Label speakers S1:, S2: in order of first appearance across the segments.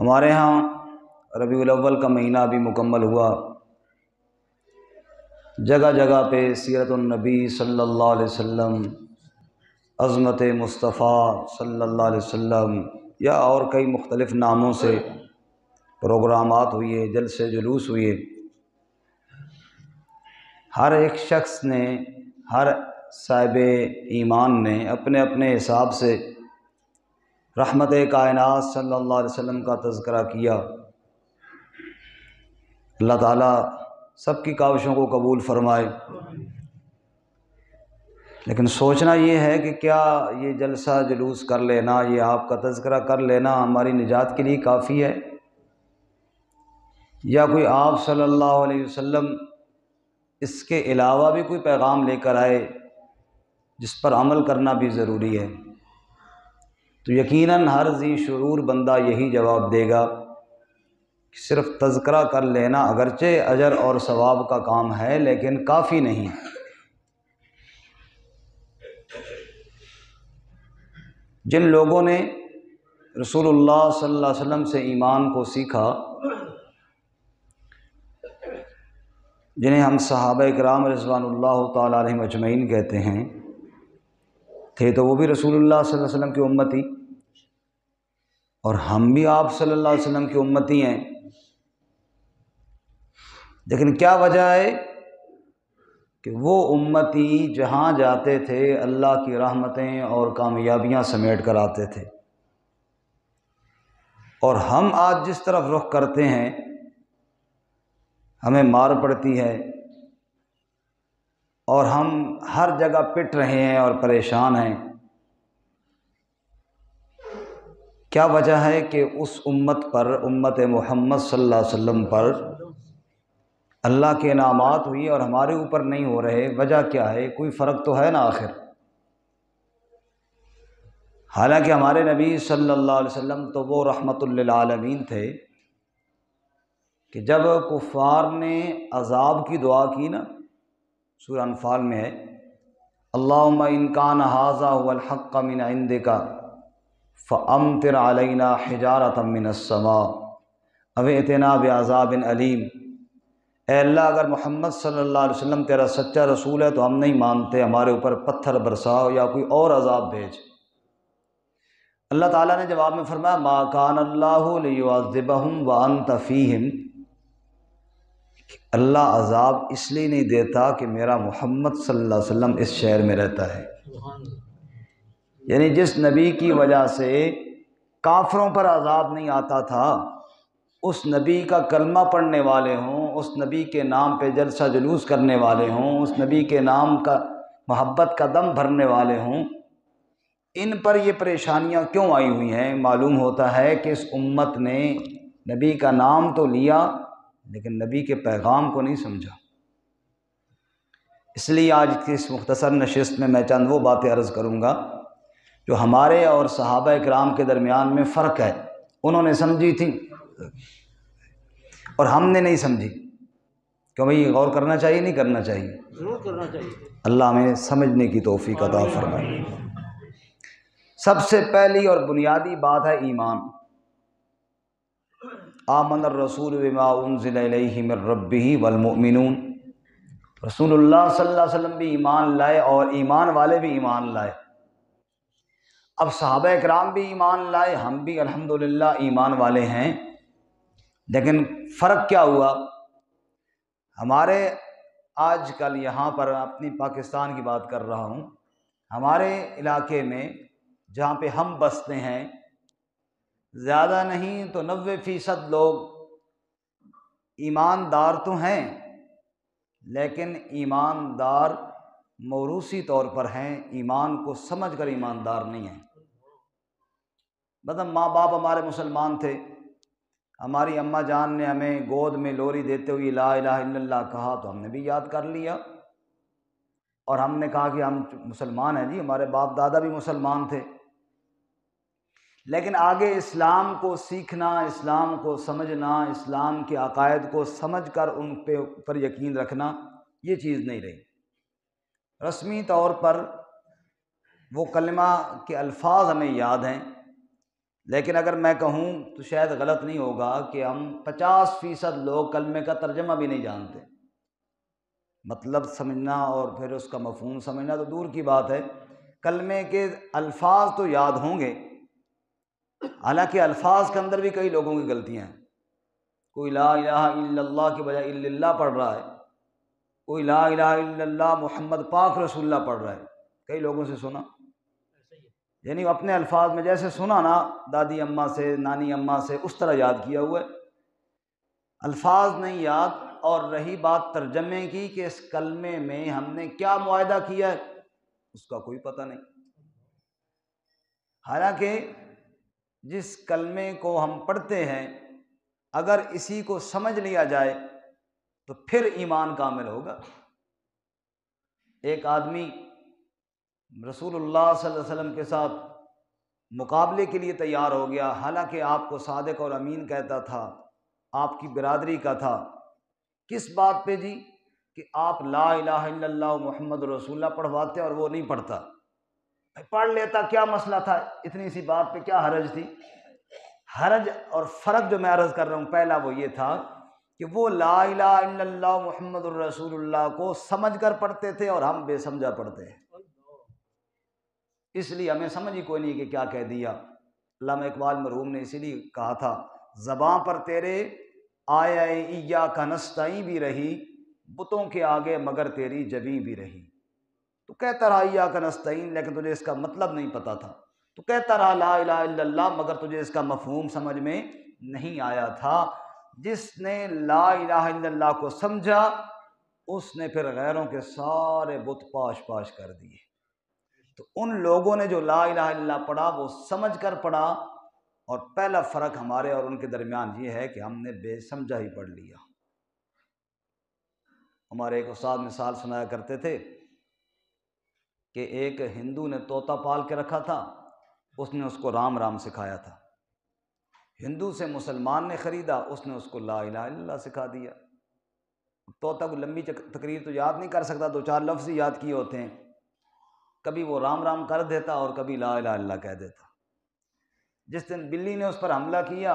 S1: ہمارے ہاں ربیع الاول کا مہینہ بھی مکمل ہوا، جگہ جگہ پہ سیرت النبی صلی اللہ علیہ وسلم، عظمت مصطفیٰ صلی اللہ علیہ وسلم یا اور کئی مختلف ناموں سے پروگرامات ہوئے، جلسے جلوس ہوئے۔ ہر ایک شخص نے، ہر صاحب ایمان نے اپنے اپنے حساب سے رحمت کائنات صلی اللہ علیہ وسلم کا تذکرہ کیا۔ اللہ تعالیٰ سب کی کاوشوں کو قبول فرمائے۔ لیکن سوچنا یہ ہے کہ کیا یہ جلسہ جلوس کر لینا، یہ آپ کا تذکرہ کر لینا ہماری نجات کے لیے کافی ہے، یا کوئی آپ صلی اللہ علیہ وسلم اس کے علاوہ بھی کوئی پیغام لے کر آئے جس پر عمل کرنا بھی ضروری ہے؟ تو یقیناً ہر ذی شعور بندہ یہی جواب دے گا کہ صرف تذکرہ کر لینا اگرچہ اجر اور ثواب کا کام ہے لیکن کافی نہیں۔ جن لوگوں نے رسول اللہ صلی اللہ علیہ وسلم سے ایمان کو سیکھا، جنہیں ہم صحابہ کرام رضوان اللہ تعالیٰ علیہم اجمعین کہتے ہیں، تھے تو وہ بھی رسول اللہ صلی اللہ علیہ وسلم کی امتی، اور ہم بھی آپ صلی اللہ علیہ وسلم کی امتی ہیں۔ لیکن کیا وجہ ہے کہ وہ امتی جہاں جاتے تھے اللہ کی رحمتیں اور کامیابیاں سمیٹ کر آتے تھے، اور ہم آج جس طرف رخ کرتے ہیں ہمیں مار پڑتی ہے، اور ہم ہر جگہ پٹ رہے ہیں اور پریشان ہیں۔ کیا وجہ ہے کہ اس امت پر، امت محمد صلی اللہ علیہ وسلم پر اللہ کے انعامات ہوئی اور ہمارے اوپر نہیں ہو رہے؟ وجہ کیا ہے؟ کوئی فرق تو ہے نا آخر۔ حالانکہ ہمارے نبی صلی اللہ علیہ وسلم تو وہ رحمت للعالمین تھے کہ جب کفار نے عذاب کی دعا کی نا، سورہ انفال میں ہے، اللہم ان کان ھذا ھو الحق من عندک فامطر علینا حجارۃ من السماء او ائتنا بعذاب علیم۔ اے اللہ، اگر محمد صلی اللہ علیہ وسلم تیرا سچا رسول ہے تو ہم نہیں مانتے، ہمارے اوپر پتھر برساؤ یا کوئی اور عذاب بھیج۔ اللہ تعالیٰ نے جواب میں فرمایا ما کان اللہ لیعذبہم وانت فیہم، اللہ عذاب اس لیے نہیں دیتا کہ میرا محمد صلی اللہ علیہ وسلم اس شہر میں رہتا ہے۔ یعنی جس نبی کی وجہ سے کافروں پر عذاب نہیں آتا تھا، اس نبی کا کلمہ پڑھنے والے ہوں، اس نبی کے نام پہ جلسہ جلوس کرنے والے ہوں، اس نبی کے نام کا محبت کا دم بھرنے والے ہوں، ان پر یہ پریشانیاں کیوں آئی ہوئی ہیں؟ معلوم ہوتا ہے کہ اس امت نے نبی کا نام تو لیا لیکن نبی کے پیغام کو نہیں سمجھا۔ اس لیے آج کی اس مختصر نشست میں میں چند وہ باتیں عرض کروں گا جو ہمارے اور صحابہ کرام کے درمیان میں فرق ہے۔ انہوں نے سمجھی تھی اور ہم نے نہیں سمجھی۔ کیوں بھائی، غور کرنا چاہیے نہیں کرنا چاہیے؟ ضرور کرنا چاہیے۔ اللہ ہمیں سمجھنے کی توفیق عطا فرمائے۔ سب سے پہلی اور بنیادی بات ہے ایمان۔ آمن الرسول بما انزل الیہ من ربہ والمؤمنون، رسول اللہ صلی اللہ علیہ وسلم بھی ایمان لائے اور ایمان والے بھی ایمان لائے۔ اب صحابہ اکرام بھی ایمان لائے، ہم بھی الحمدللہ ایمان والے ہیں، لیکن فرق کیا ہوا؟ ہمارے آج کل یہاں پر، اپنی پاکستان کی بات کر رہا ہوں، ہمارے علاقے میں جہاں پہ ہم بستے ہیں، زیادہ نہیں تو 90% لوگ ایماندار تو ہیں، لیکن ایماندار موروثی طور پر ہیں، ایمان کو سمجھ کر ایماندار نہیں ہیں۔ مطلب ماں باپ ہمارے مسلمان تھے، ہماری اماں جان نے ہمیں گود میں لوری دیتے ہوئے لا الہ الا اللہ کہا تو ہم نے بھی یاد کر لیا، اور ہم نے کہا کہ ہم مسلمان ہیں جی، ہمارے باپ دادا بھی مسلمان تھے۔ لیکن آگے اسلام کو سیکھنا، اسلام کو سمجھنا، اسلام کے عقائد کو سمجھ کر ان پر یقین رکھنا، یہ چیز نہیں رہی۔ رسمی طور پر وہ کلمہ کے الفاظ ہمیں یاد ہیں، لیکن اگر میں کہوں تو شاید غلط نہیں ہوگا کہ ہم 50% لوگ کلمے کا ترجمہ بھی نہیں جانتے، مطلب سمجھنا اور پھر اس کا مفہوم سمجھنا تو دور کی بات ہے، کلمے کے الفاظ تو یاد ہوں گے، حالانکہ الفاظ کے اندر بھی کئی لوگوں کی غلطیاں ہیں، کوئی لا الہ الا اللہ کے بجائے الا اللہ پڑھ رہا ہے، کوئی لا الہ الا اللہ محمد پاک رسول اللہ پڑھ رہا ہے، کئی لوگوں سے سنا، یعنی اپنے الفاظ میں جیسے سنا نا دادی اماں سے نانی اماں سے اس طرح یاد کیا ہوا ہے، الفاظ نہیں یاد۔ اور رہی بات ترجمے کی کہ اس کلمے میں ہم نے کیا معاہدہ کیا ہے، اس کا کوئی پتہ نہیں، حالانکہ جس کلمے کو ہم پڑھتے ہیں اگر اسی کو سمجھ لیا جائے تو پھر ایمان کامل ہوگا۔ ایک آدمی رسول اللہ صلی اللہ علیہ وسلم کے ساتھ مقابلے کے لیے تیار ہو گیا، حالانکہ آپ کو صادق اور امین کہتا تھا، آپ کی برادری کا تھا، کس بات پہ جی؟ کہ آپ لا الہ الا اللہ محمد رسول اللہ پڑھواتے اور وہ نہیں پڑھتا، پڑھ لیتا کیا مسئلہ تھا، اتنی سی بات پہ کیا حرج تھی؟ حرج اور فرق جو میں عرض کر رہا ہوں پہلا وہ یہ تھا کہ وہ لا الہ الا اللہ محمد الرسول اللہ کو سمجھ کر پڑھتے تھے اور ہم بے سمجھا پڑھتے ہیں، اس لیے ہمیں سمجھ ہی کوئی نہیں کہ کیا کہہ دیا۔ علامہ اقبال مرحوم نے اسی لیے کہا تھا زباں پر تیرے آیا ایاک نستعین بھی رہی، بتوں کے آگے مگر تیری جبیں بھی رہی، تو کہتا رہا ایاک نستعین لیکن تجھے اس کا مطلب نہیں پتا تھا، تو کہتا رہا لا الہ الا اللہ مگر تجھے اس کا مفہوم سمجھ میں نہیں آیا تھا۔ جس نے لا الہ الا اللہ کو سمجھا اس نے پھر غیروں کے سارے بت پاش پاش کر دیے۔ تو ان لوگوں نے جو لا الہ الا اللہ پڑھا وہ سمجھ کر پڑھا، اور پہلا فرق ہمارے اور ان کے درمیان یہ ہے کہ ہم نے بے سمجھا ہی پڑھ لیا۔ ہمارے ایک استاد مثال سنایا کرتے تھے کہ ایک ہندو نے طوطا پال کے رکھا تھا، اس نے اس کو رام رام سکھایا تھا، ہندو سے مسلمان نے خریدا، اس نے اس کو لا الہ الا اللہ سکھا دیا۔ طوطا کو لمبی تقریر تو یاد نہیں کر سکتا، دو چار لفظ ہی یاد کیے ہوتے ہیں، کبھی وہ رام رام کر دیتا اور کبھی لا الہ الا اللہ کہہ دیتا۔ جس دن بلی نے اس پر حملہ کیا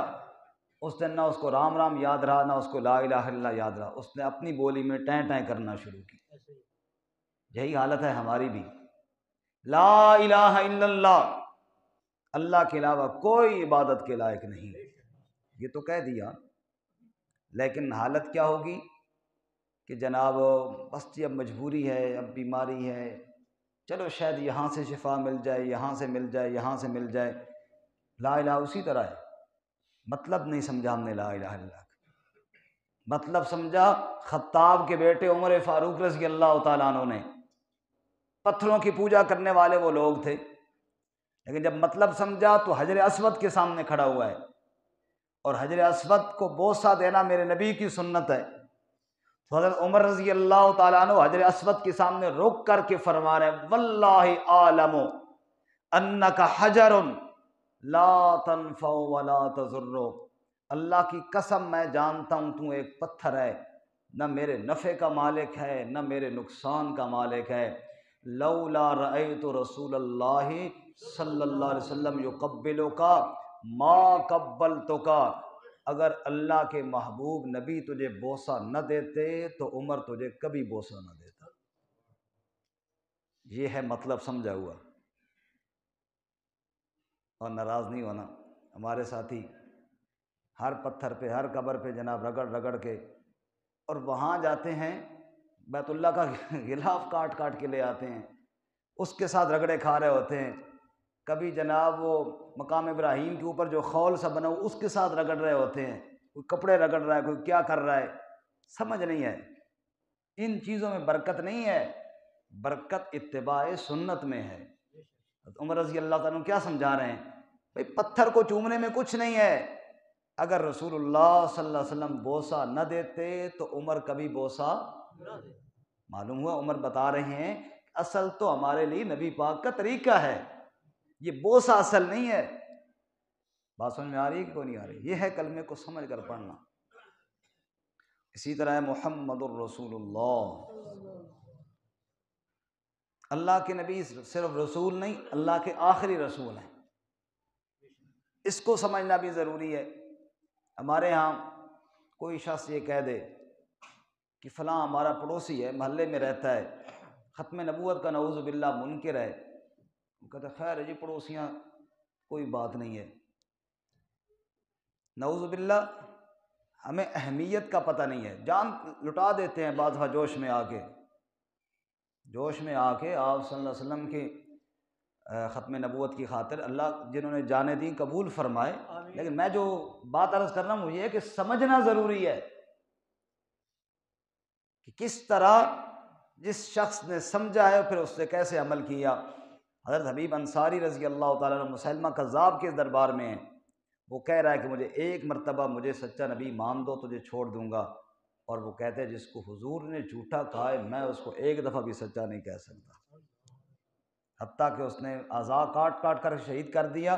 S1: اس دن نہ اس کو رام رام یاد رہا نہ اس کو لا الہ الا اللہ یاد رہا، اس نے اپنی بولی میں ٹیں ٹیں کرنا شروع کی۔ یہی حالت ہے ہماری بھی، لا الہ الا اللہ، اللہ کے علاوہ کوئی عبادت کے لائق نہیں، یہ تو کہہ دیا، لیکن حالت کیا ہوگی کہ جناب بس جی اب مجبوری ہے، اب بیماری ہے، چلو شاید یہاں سے شفا مل جائے، یہاں سے مل جائے، یہاں سے مل جائے، لا الہ اسی طرح ہے، مطلب نہیں سمجھا ہم نے لا الہ الا اللہ کا، مطلب سمجھا خطاب کے بیٹے عمر فاروق رضی اللہ تعالیٰ عنہ نے، پتھروں کی پوجا کرنے والے وہ لوگ تھے، لیکن جب مطلب سمجھا تو حجر اسود کے سامنے کھڑا ہوا ہے، اور حجر اسود کو بوسہ دینا میرے نبی کی سنت ہے، تو حضرت عمر رضی اللہ تعالیٰ عنہ حجر اسود کے سامنے رک کر کے فرما رہے ہیں واللہ اعلم انک حجر لا تنفع ولا تضر، اللہ کی قسم میں جانتا ہوں تو ایک پتھر ہے، نہ میرے نفع کا مالک ہے نہ میرے نقصان کا مالک ہے، لولا رأیت رسول اللہ صلی اللہ علیہ وسلم یقبلک ما قبلتک، اگر اللہ کے محبوب نبی تجھے بوسہ نہ دیتے تو عمر تجھے کبھی بوسہ نہ دیتا۔ یہ ہے مطلب سمجھا ہوا، اور ناراض نہیں ہونا، ہمارے ساتھی ہر پتھر پہ ہر قبر پہ جناب رگڑ رگڑ کے، اور وہاں جاتے ہیں بیت اللہ کا غلاف کاٹ کاٹ کے لے آتے ہیں، اس کے ساتھ رگڑے کھا رہے ہوتے ہیں، کبھی جناب وہ مقام ابراہیم کے اوپر جو خول سا بنا ہو اس کے ساتھ رگڑ رہے ہوتے ہیں، کوئی کپڑے رگڑ رہا ہے، کوئی کیا کر رہا ہے، سمجھ نہیں ہے، ان چیزوں میں برکت نہیں ہے، برکت اتباع سنت میں ہے۔ عمر رضی اللہ تعالیٰ عنہ کیا سمجھا رہے ہیں؟ بھئی پتھر کو چومنے میں کچھ نہیں ہے، اگر رسول اللہ صلی اللہ علیہ وسلم بوسہ نہ دیتے تو عمر کبھی بوسہ، معلوم ہوا عمر بتا رہے ہیں اصل تو ہمارے لیے نبی پاک کا طریقہ ہے، یہ بوسہ اصل نہیں ہے۔ بات سمجھ میں آ رہی ہے کہ کوئی نہیں آ رہی؟ یہ ہے کلمے کو سمجھ کر پڑھنا۔ اسی طرح ہے محمد الرسول اللہ، اللہ کے نبی صرف رسول نہیں، اللہ کے آخری رسول ہیں، اس کو سمجھنا بھی ضروری ہے۔ ہمارے ہاں کوئی شخص یہ کہہ دے کہ فلاں ہمارا پڑوسی ہے، محلے میں رہتا ہے، ختم نبوت کا نعوذ باللہ منکر ہے، وہ کہتا ہے خیر ہے جی پڑوسیاں کوئی بات نہیں ہے۔ نعوذ باللہ ہمیں اہمیت کا پتہ نہیں ہے، جان لٹا دیتے ہیں بعض جوش میں آ کے آپ صلی اللہ علیہ وسلم کی ختم نبوت کی خاطر اللہ جنہوں نے جانیں دیں قبول فرمائے۔ لیکن میں جو بات عرض کر رہا ہوں وہ یہ ہے کہ سمجھنا ضروری ہے کہ کس طرح جس شخص نے سمجھا ہے پھر اس نے کیسے عمل کیا۔ حضرت حبیب انصاری رضی اللہ تعالیٰ عنہ مسلمہ کذاب کے دربار میں ہیں، وہ کہہ رہا ہے کہ مجھے ایک مرتبہ مجھے سچا نبی مان دو تجھے چھوڑ دوں گا، اور وہ کہتے ہیں جس کو حضور نے جھوٹا کہا ہے میں اس کو ایک دفعہ بھی سچا نہیں کہہ سکتا، حتیٰ کہ اس نے اعضاء کاٹ کاٹ کر شہید کر دیا،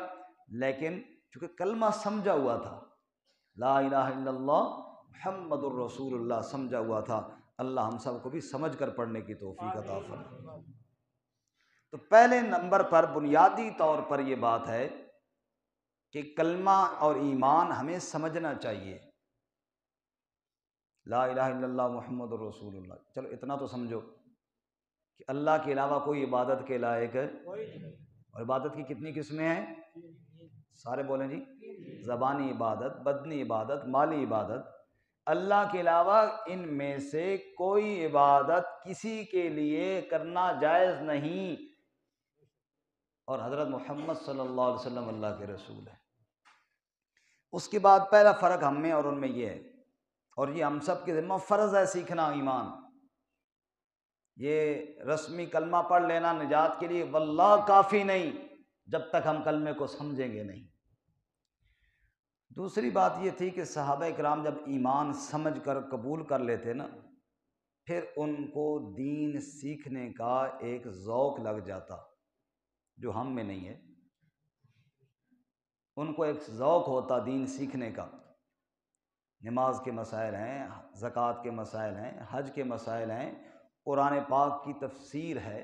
S1: لیکن چونکہ کلمہ سمجھا ہوا تھا، لا الہ الا اللہ محمد الرسول اللہ سمجھا ہوا تھا۔ اللہ ہم سب کو بھی سمجھ کر پڑھنے کی توفیق عطا فرمائے۔ تو پہلے نمبر پر بنیادی طور پر یہ بات ہے کہ کلمہ اور ایمان ہمیں سمجھنا چاہیے، لا الہ الا اللہ محمد الرسول اللہ۔ چلو اتنا تو سمجھو کہ اللہ کے علاوہ کوئی عبادت کے لائق ہے، اور عبادت کی کتنی قسمیں ہیں؟ سارے بولیں جی، زبانی عبادت، بدنی عبادت، مالی عبادت۔ اللہ کے علاوہ ان میں سے کوئی عبادت کسی کے لیے کرنا جائز نہیں، اور حضرت محمد صلی اللہ علیہ وسلم اللہ کے رسول ہیں۔ اس کے بعد پہلا فرق ہم میں اور ان میں یہ ہے، اور یہ ہم سب کے ذمہ فرض ہے سیکھنا ایمان۔ یہ رسمی کلمہ پڑھ لینا نجات کے لیے واللہ کافی نہیں جب تک ہم کلمے کو سمجھیں گے نہیں۔ دوسری بات یہ تھی کہ صحابہ کرام جب ایمان سمجھ کر قبول کر لیتے نا، پھر ان کو دین سیکھنے کا ایک ذوق لگ جاتا جو ہم میں نہیں ہے۔ ان کو ایک ذوق ہوتا دین سیکھنے کا، نماز کے مسائل ہیں، زکوٰۃ کے مسائل ہیں، حج کے مسائل ہیں، قرآن پاک کی تفسیر ہے،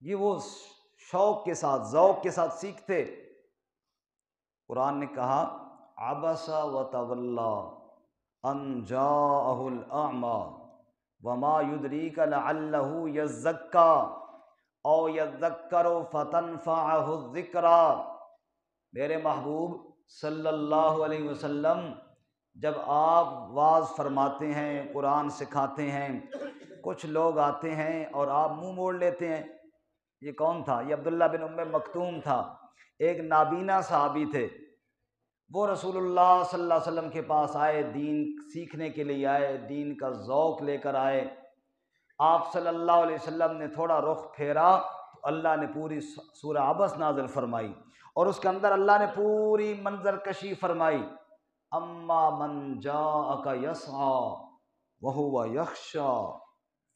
S1: یہ وہ شوق کے ساتھ ذوق کے ساتھ سیکھتے۔ قرآن نے کہا عبس وتولی ان جاءہ الاعمی وما یدریک لعلہ یزکی او یذکر فتنفعہ الذکریٰ۔ میرے محبوب صلی اللہ علیہ وسلم جب آپ واعظ فرماتے ہیں، قرآن سکھاتے ہیں، کچھ لوگ آتے ہیں اور آپ منہ موڑ لیتے ہیں۔ یہ کون تھا؟ یہ عبداللہ بن ام مکتوم تھا، ایک نابینا صحابی تھے۔ وہ رسول اللہ صلی اللہ علیہ وسلم کے پاس آئے، دین سیکھنے کے لیے آئے، دین کا ذوق لے کر آئے۔ آپ صلی اللہ علیہ وسلم نے تھوڑا رخ پھیرا تو اللہ نے پوری سورہ عبس نازل فرمائی، اور اس کے اندر اللہ نے پوری منظر کشی فرمائی، اما من جاءک یسعی وہو یخشی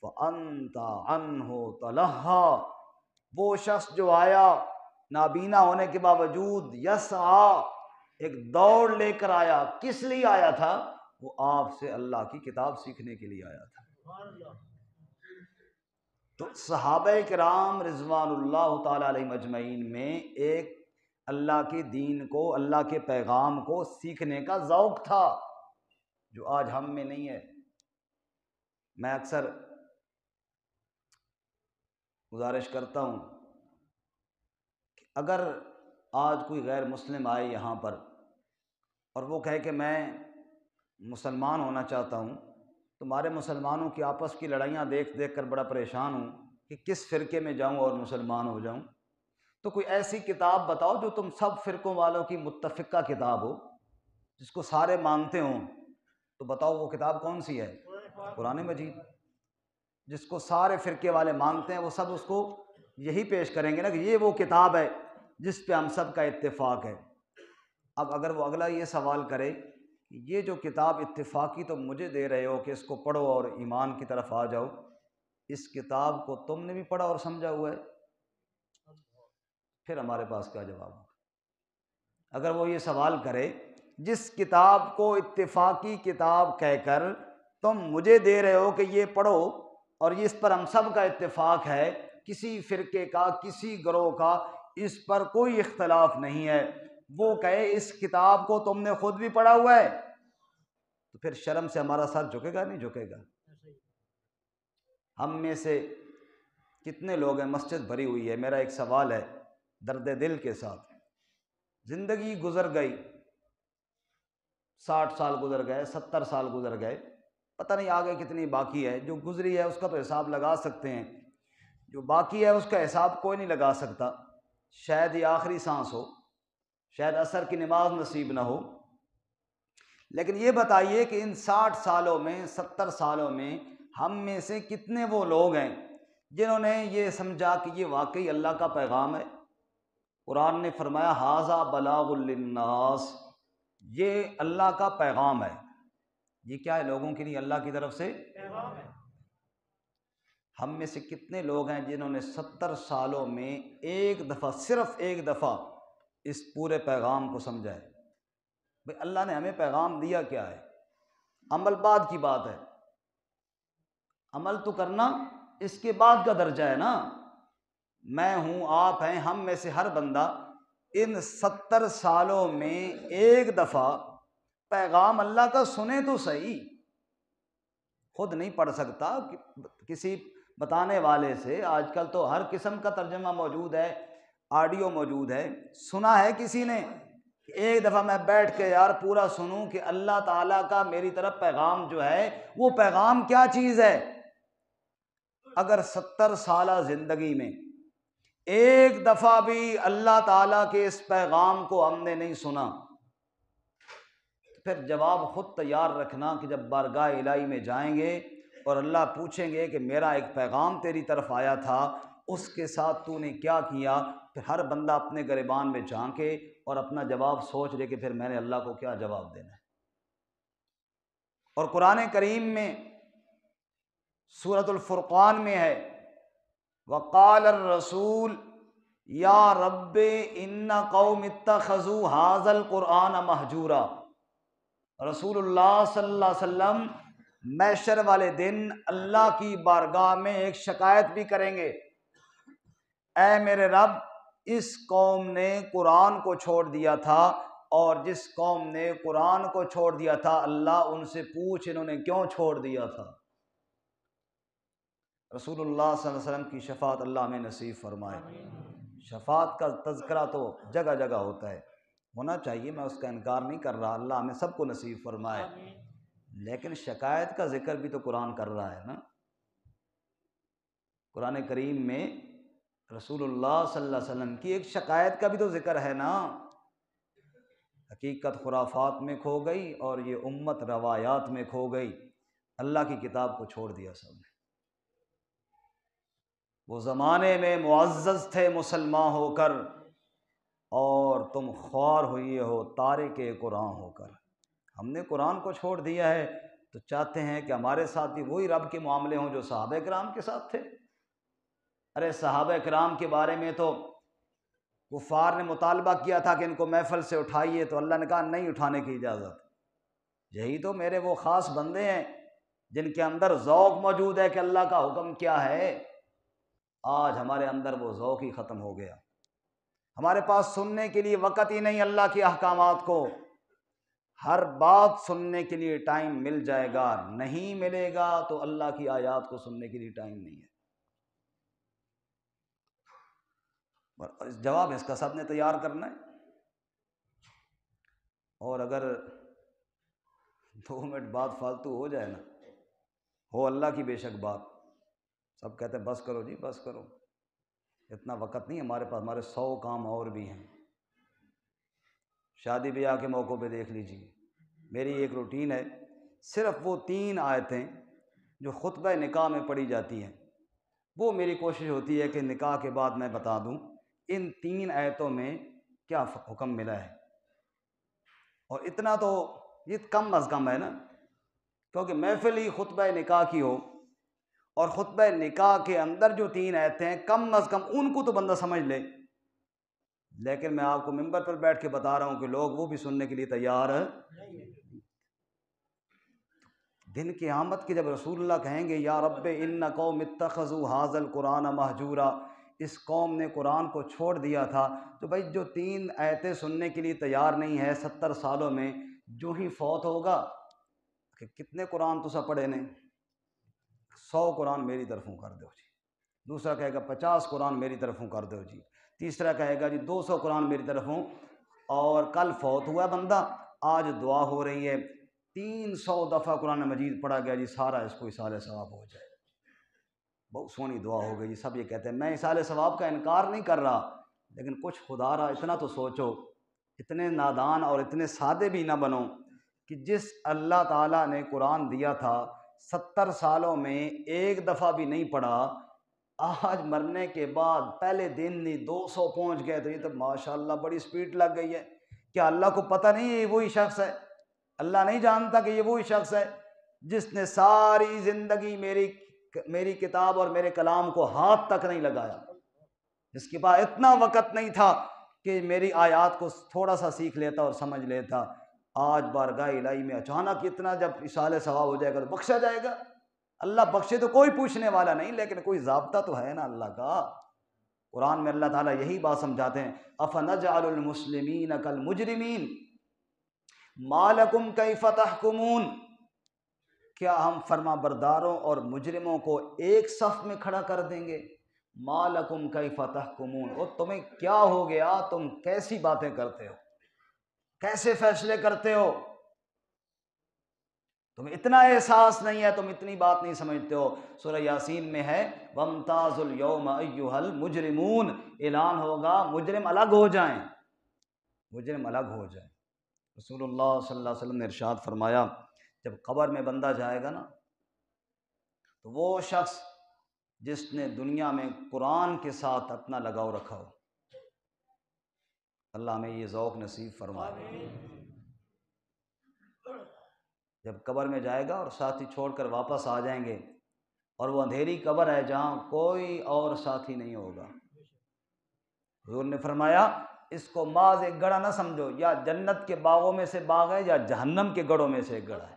S1: فانت عنہ تلہی۔ وہ شخص جو آیا نابینا ہونے کے باوجود یسعی، ایک دوڑ لے کر آیا، کس لیے آیا تھا؟ وہ آپ سے اللہ کی کتاب سیکھنے کے لیے آیا تھا۔ تو صحابہ کرام رضوان اللہ تعالی علیہم اجمعین میں ایک اللہ کے دین کو، اللہ کے پیغام کو سیکھنے کا ذوق تھا جو آج ہم میں نہیں ہے۔ میں اکثر گزارش کرتا ہوں کہ اگر آج کوئی غیر مسلم آئے یہاں پر اور وہ کہے کہ میں مسلمان ہونا چاہتا ہوں، تمہارے مسلمانوں کی آپس کی لڑائیاں دیکھ دیکھ کر بڑا پریشان ہوں کہ کس فرقے میں جاؤں اور مسلمان ہو جاؤں، تو کوئی ایسی کتاب بتاؤ جو تم سب فرقوں والوں کی متفقہ کتاب ہو، جس کو سارے مانتے ہوں۔ تو بتاؤ وہ کتاب کون سی ہے؟ قرآن مجید۔ جس کو سارے فرقے والے مانتے ہیں وہ سب اس کو یہی پیش کریں گے نا کہ یہ وہ کتاب ہے جس پہ ہم سب کا اتفاق ہے۔ اب اگر وہ اگلا یہ سوال کرے کہ یہ جو کتاب اتفاقی تو مجھے دے رہے ہو کہ اس کو پڑھو اور ایمان کی طرف آ جاؤ، اس کتاب کو تم نے بھی پڑھا اور سمجھا ہوا ہے، پھر ہمارے پاس کیا جواب ہوگا؟ اگر وہ یہ سوال کرے جس کتاب کو اتفاقی کتاب کہہ کر تم مجھے دے رہے ہو کہ یہ پڑھو اور اس پر ہم سب کا اتفاق ہے، کسی فرقے کا، کسی گروہ کا اس پر کوئی اختلاف نہیں ہے، وہ کہے اس کتاب کو تم نے خود بھی پڑھا ہوا ہے، تو پھر شرم سے ہمارا سر جھکے گا نہیں جھکے گا؟ ہم میں سے کتنے لوگ ہیں، مسجد بھری ہوئی ہے، میرا ایک سوال ہے درد دل کے ساتھ، زندگی گزر گئی، 60 سال گزر گئے، 70 سال گزر گئے، پتہ نہیں آگے کتنی باقی ہے، جو گزری ہے اس کا تو حساب لگا سکتے ہیں، جو باقی ہے اس کا حساب کوئی نہیں لگا سکتا، شاید یہ آخری سانس ہو، شاید عصر کی نماز نصیب نہ ہو، لیکن یہ بتائیے کہ ان 60 سالوں میں 70 سالوں میں ہم میں سے کتنے وہ لوگ ہیں جنہوں نے یہ سمجھا کہ یہ واقعی اللہ کا پیغام ہے؟ قرآن نے فرمایا ھذا بلاغ للناس، یہ اللہ کا پیغام ہے، یہ کیا ہے؟ لوگوں کے لیے اللہ کی طرف سے پیغام ہے۔ ہم میں سے کتنے لوگ ہیں جنہوں نے 70 سالوں میں ایک دفعہ، صرف ایک دفعہ اس پورے پیغام کو سمجھا ہے؟ بھئی اللہ نے ہمیں پیغام دیا کیا ہے؟ عمل بعد کی بات ہے، عمل تو کرنا اس کے بعد کا درجہ ہے نا۔ میں ہوں، آپ ہیں، ہم میں سے ہر بندہ ان 70 سالوں میں ایک دفعہ پیغام اللہ کا سنے تو صحیح، خود نہیں پڑھ سکتا، کسی بتانے والے سے، آج کل تو ہر قسم کا ترجمہ موجود ہے، آڈیو موجود ہے، سنا ہے کسی نے؟ ایک دفعہ میں بیٹھ کے یار پورا سنوں کہ اللہ تعالیٰ کا میری طرف پیغام جو ہے وہ پیغام کیا چیز ہے؟ اگر 70 سالہ زندگی میں ایک دفعہ بھی اللہ تعالیٰ کے اس پیغام کو ہم نے نہیں سنا، پھر جواب خود تیار رکھنا کہ جب بارگاہ الہی میں جائیں گے اور اللہ پوچھیں گے کہ میرا ایک پیغام تیری طرف آیا تھا، اس کے ساتھ تو نے کیا کیا؟ پھر ہر بندہ اپنے گریبان میں جھانکے اور اپنا جواب سوچ لے کہ پھر میں نے اللہ کو کیا جواب دینا ہے۔ اور قرآن کریم میں سورۃ الفرقان میں ہے وقال الرسول یا رب ان قوم اتخذوا ھذا القرآن مہجورا، رسول اللہ صلی اللہ علیہ وسلم محشر والے دن اللہ کی بارگاہ میں ایک شکایت بھی کریں گے، اے میرے رب اس قوم نے قرآن کو چھوڑ دیا تھا، اور جس قوم نے قرآن کو چھوڑ دیا تھا اللہ ان سے پوچھ انہوں نے کیوں چھوڑ دیا تھا۔ رسول اللہ صلی اللہ علیہ وسلم کی شفاعت اللہ ہمیں نصیب فرمائے۔ شفاعت کا تذکرہ تو جگہ جگہ ہوتا ہے، ہونا چاہیے، میں اس کا انکار نہیں کر رہا، اللہ ہمیں سب کو نصیب فرمائے، لیکن شکایت کا ذکر بھی تو قرآن کر رہا ہے نا۔ قرآن کریم میں رسول اللہ صلی اللہ علیہ وسلم کی ایک شکایت کا بھی تو ذکر ہے نا، حقیقت خرافات میں کھو گئی اور یہ امت روایات میں کھو گئی، اللہ کی کتاب کو چھوڑ دیا سب نے۔ وہ زمانے میں معزز تھے مسلمان ہو کر، اور تم خوار ہوئی ہو تارک قرآن ہو کر۔ ہم نے قرآن کو چھوڑ دیا ہے تو چاہتے ہیں کہ ہمارے ساتھ بھی وہی رب کے معاملے ہوں جو صحابہ کرام کے ساتھ تھے۔ ارے صحابہ کرام کے بارے میں تو کفار نے مطالبہ کیا تھا کہ ان کو محفل سے اٹھائیے، تو اللہ نے کہا نہیں اٹھانے کی اجازت۔ یہی تو میرے وہ خاص بندے ہیں جن کے اندر ذوق موجود ہے کہ اللہ کا حکم کیا ہے۔ آج ہمارے اندر وہ ذوق ہی ختم ہو گیا، ہمارے پاس سننے کے لیے وقت ہی نہیں اللہ کے احکامات کو۔ ہر بات سننے کے لیے ٹائم مل جائے گا، نہیں ملے گا تو اللہ کی آیات کو سننے کے لیے ٹائم نہیں ہے۔ جواب اس کا سب نے تیار کرنا ہے، اور اگر 2 منٹ بعد فالتو ہو جائے نا، ہو اللہ کی بے شک بات، سب کہتے ہیں بس کرو جی بس کرو، اتنا وقت نہیں ہمارے پاس، ہمارے 100 کام اور بھی ہیں۔ شادی بیاہ کے موقع پہ دیکھ لیجیے، میری ایک روٹین ہے، صرف وہ 3 آیتیں جو خطبہ نکاح میں پڑھی جاتی ہیں، وہ میری کوشش ہوتی ہے کہ نکاح کے بعد میں بتا دوں ان 3 آیتوں میں کیا حکم ملا ہے۔ اور اتنا تو یہ کم از کم ہے نا، کیونکہ محفل ہی خطبہ نکاح کی ہو، اور خطبہ نکاح کے اندر جو 3 آیتیں ہیں کم از کم ان کو تو بندہ سمجھ لے، لیکن میں آپ کو ممبر پر بیٹھ کے بتا رہا ہوں کہ لوگ وہ بھی سننے کے لیے تیار ہے۔ دن قیامت کے جب رسول اللہ کہیں گے یا رب ان قوم اتخذوا ھذا القرآن مہجورا، اس قوم نے قرآن کو چھوڑ دیا تھا، تو بھائی جو 3 آیتیں سننے کے لیے تیار نہیں ہے 70 سالوں میں، جو ہی فوت ہوگا کہ کتنے قرآن تو سب پڑھے نے، 100 قرآن میری طرفوں کر دو جی، دوسرا کہے گا 50 قرآن میری طرفوں کر دو جی، تیسرا کہے گا جی 200 قرآن میری طرفوں، اور کل فوت ہوا بندہ، آج دعا ہو رہی ہے 300 دفعہ قرآن مجید پڑھا گیا جی، سارا اس کو اصال ثواب ہو جائے۔ بہت سونی دعا ہو گئی جی، سب یہ کہتے ہیں۔ میں اصال ثواب کا انکار نہیں کر رہا، لیکن کچھ خدا را اتنا تو سوچو، اتنے نادان اور اتنے سادے بھی نہ بنو کہ جس اللہ تعالیٰ نے قرآن دیا تھا 70 سالوں میں ایک دفعہ بھی نہیں پڑھا، آج مرنے کے بعد پہلے دن نہیں 200 پہنچ گئے، تو یہ تو ماشاءاللہ بڑی سپیڈ لگ گئی ہے۔ کیا اللہ کو پتہ نہیں یہ وہی شخص ہے؟ اللہ نہیں جانتا کہ یہ وہی شخص ہے جس نے ساری زندگی میری کتاب اور میرے کلام کو ہاتھ تک نہیں لگایا، جس کے پاس اتنا وقت نہیں تھا کہ میری آیات کو تھوڑا سا سیکھ لیتا اور سمجھ لیتا، آج بارگاہ الہی میں اچانک اتنا جب اصال ثواب ہو جائے گا تو بخشا جائے گا۔ اللہ بخشے تو کوئی پوچھنے والا نہیں، لیکن کوئی ضابطہ تو ہے نا اللہ کا۔ قرآن میں اللہ تعالیٰ یہی بات سمجھاتے ہیں، افنجعل المسلمین کالمجرمین ما لکم کیف تحکمون، کیا ہم فرما برداروں اور مجرموں کو ایک صف میں کھڑا کر دیں گے؟ ما لکم کیف تحکمون، اور تمہیں کیا ہو گیا، تم کیسی باتیں کرتے ہو، کیسے فیصلے کرتے ہو، تمہیں اتنا احساس نہیں ہے، تم اتنی بات نہیں سمجھتے ہو۔ سورہ یاسین میں ہے وَامْتَازُوا الْيَوْمَ أَيُّهَا الْمُجْرِمُونَ، اعلان ہوگا مجرم الگ ہو جائیں، مجرم الگ ہو جائیں۔ رسول اللہ صلی اللہ علیہ وسلم نے ارشاد فرمایا جب قبر میں بندہ جائے گا نا، تو وہ شخص جس نے دنیا میں قرآن کے ساتھ اپنا لگاؤ رکھا ہو، اللہ ہمیں یہ ذوق نصیب فرمائے، جب قبر میں جائے گا اور ساتھی چھوڑ کر واپس آ جائیں گے، اور وہ اندھیری قبر ہے جہاں کوئی اور ساتھی نہیں ہوگا، حضور نے فرمایا اس کو محض ایک گڑھا نہ سمجھو، یا جنت کے باغوں میں سے باغ ہے یا جہنم کے گڑھوں میں سے ایک گڑھا ہے۔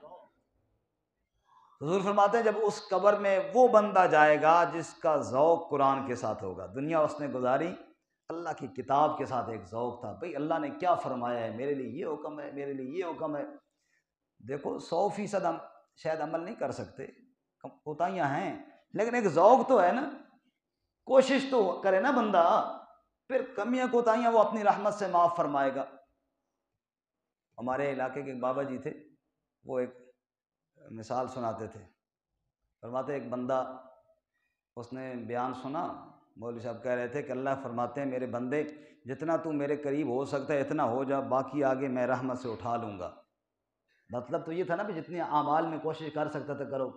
S1: حضور فرماتے ہیں جب اس قبر میں وہ بندہ جائے گا جس کا ذوق قرآن کے ساتھ ہوگا، دنیا اس نے گزاری اللہ کی کتاب کے ساتھ، ایک ذوق تھا، بھئی اللہ نے کیا فرمایا ہے، میرے لیے یہ حکم ہے، میرے لیے یہ حکم ہے۔ دیکھو 100% ہم شاید عمل نہیں کر سکتے، کوتاہیاں ہیں، لیکن ایک ذوق تو ہے نا، کوشش تو کرے نا بندہ، پھر کمیاں کوتاہیاں وہ اپنی رحمت سے معاف فرمائے گا۔ ہمارے علاقے کے ایک بابا جی تھے، وہ ایک مثال سناتے تھے، فرماتے ایک بندہ، اس نے بیان سنا، مولوی صاحب کہہ رہے تھے کہ اللہ فرماتے ہیں میرے بندے جتنا تو میرے قریب ہو سکتا ہے اتنا ہو جا، باقی آگے میں رحمت سے اٹھا لوں گا۔ مطلب تو یہ تھا نا کہ جتنے اعمال میں کوشش کر سکتا تھا کرو۔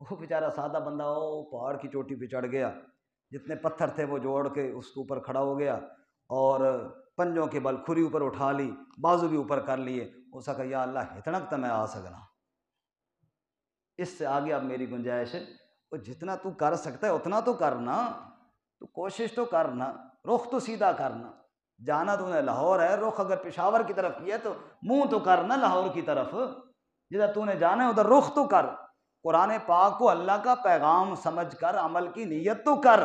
S1: وہ بیچارہ سادہ بندہ ہو پہاڑ کی چوٹی پہ چڑھ گیا، جتنے پتھر تھے وہ جوڑ کے اس کے اوپر کھڑا ہو گیا، اور پنجوں کے بل کھری اوپر اٹھا لی، بازو بھی اوپر کر لیے، اس کا یا اللہ اتنا تو میں آ سکنا، اس سے آگے اب میری گنجائش ہے، وہ جتنا تو کر سکتا ہے اتنا تو کرنا، تو کوشش تو کرنا، رخ تو سیدھا کرنا، جانا تو نے لاہور ہے، رخ اگر پشاور کی طرف کیا تو منہ تو کرنا لاہور کی طرف، جدھر تو نے جانا ہے ادھر رخ تو کر، قرآن پاک کو اللہ کا پیغام سمجھ کر عمل کی نیت تو کر،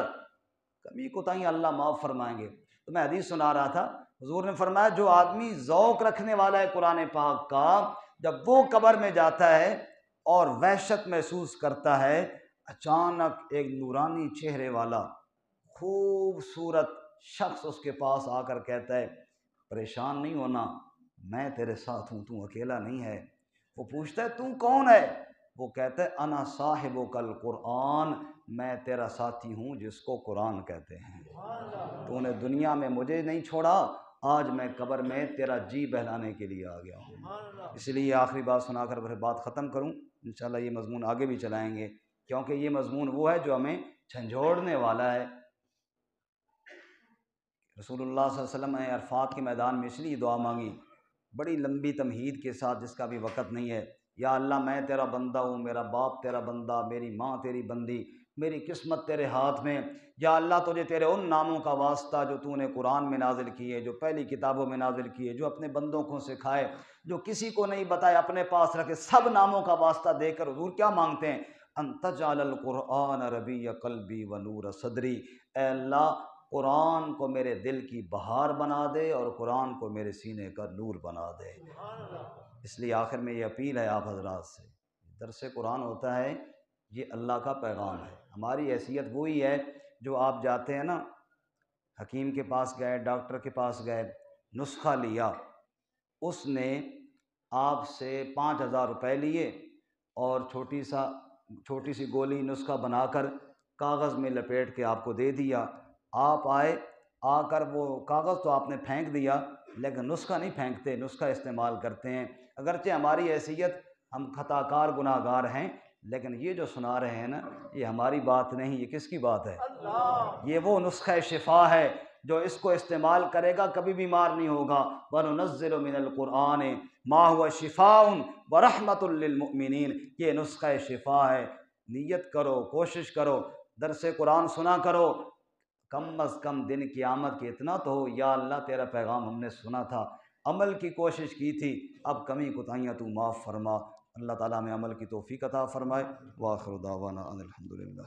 S1: کمی کوتاہی اللہ معاف فرمائیں گے۔ تو میں حدیث سنا رہا تھا، حضور نے فرمایا جو آدمی ذوق رکھنے والا ہے قرآن پاک کا، جب وہ قبر میں جاتا ہے اور وحشت محسوس کرتا ہے، اچانک ایک نورانی چہرے والا خوبصورت شخص اس کے پاس آ کر کہتا ہے پریشان نہیں ہونا، میں تیرے ساتھ ہوں، تو اکیلا نہیں ہے۔ وہ پوچھتا ہے تو کون ہے؟ وہ کہتا ہے انا صاحبک القرآن، میں تیرا ساتھی ہوں جس کو قرآن کہتے ہیں، تو نے دنیا میں مجھے نہیں چھوڑا، آج میں قبر میں تیرا جی بہلانے کے لیے آ گیا ہوں۔ اس لیے آخری بات سنا کر پھر بات ختم کروں، انشاءاللہ یہ مضمون آگے بھی چلائیں گے، کیونکہ یہ مضمون وہ ہے جو ہمیں جھنجھوڑنے والا ہے۔ رسول اللہ صلی اللہ علیہ وسلم نے عرفات کے میدان میں اس لیے دعا مانگی بڑی لمبی تمہید کے ساتھ، جس کا بھی وقت نہیں ہے، یا اللہ میں تیرا بندہ ہوں، میرا باپ تیرا بندہ، میری ماں تیری بندی، میری قسمت تیرے ہاتھ میں، یا اللہ تجھے تیرے ان ناموں کا واسطہ جو تو نے قرآن میں نازل کیے، جو پہلی کتابوں میں نازل کیے، جو اپنے بندوں کو سکھائے، جو کسی کو نہیں بتائے اپنے پاس رکھے، سب ناموں کا واسطہ دے کر حضور کیا مانگتے ہیں ان تجعل القرآن ربیع قلبی ونور صدری، اے اللہ قرآن کو میرے دل کی بہار بنا دے اور قرآن کو میرے سینے کا نور بنا دے۔ اس لیے آخر میں یہ اپیل ہے آپ حضرات سے، درس قرآن ہوتا ہے یہ اللہ کا پیغام ہے۔ ہماری حیثیت وہی ہے جو آپ جاتے ہیں نا، حکیم کے پاس گئے، ڈاکٹر کے پاس گئے، نسخہ لیا، اس نے آپ سے 5,000 روپے لیے اور چھوٹی سی گولی نسخہ بنا کر کاغذ میں لپیٹ کے آپ کو دے دیا۔ آپ آئے، آ کر وہ کاغذ تو آپ نے پھینک دیا، لیکن نسخہ نہیں پھینکتے، نسخہ استعمال کرتے ہیں۔ اگرچہ ہماری حیثیت ہم خطا کار گناہ گار ہیں، لیکن یہ جو سنا رہے ہیں نا، یہ ہماری بات نہیں، یہ کس کی بات ہے؟ یہ وہ نسخہ شفا ہے جو اس کو استعمال کرے گا کبھی بیمار نہیں ہوگا۔ وَنُنَزِّلُ مِنَ الْقُرْآنِ مَا هُوَ شِفَاءٌ وَرَحْمَةٌ لِّلْمُؤْمِنِينَ، یہ نسخہ شفا ہے۔ نیت کرو، کوشش کرو، درس قرآن سنا کرو، کم از کم دن قیامت کی اتنا تو ہو، یا اللہ تیرا پیغام ہم نے سنا تھا، عمل کی کوشش کی تھی، اب کمی کوتاہیاں تو معاف فرما۔ اللہ تعالیٰ میں عمل کی توفیق عطا فرمائے۔ وآخر دعوانا ان الحمد للہ۔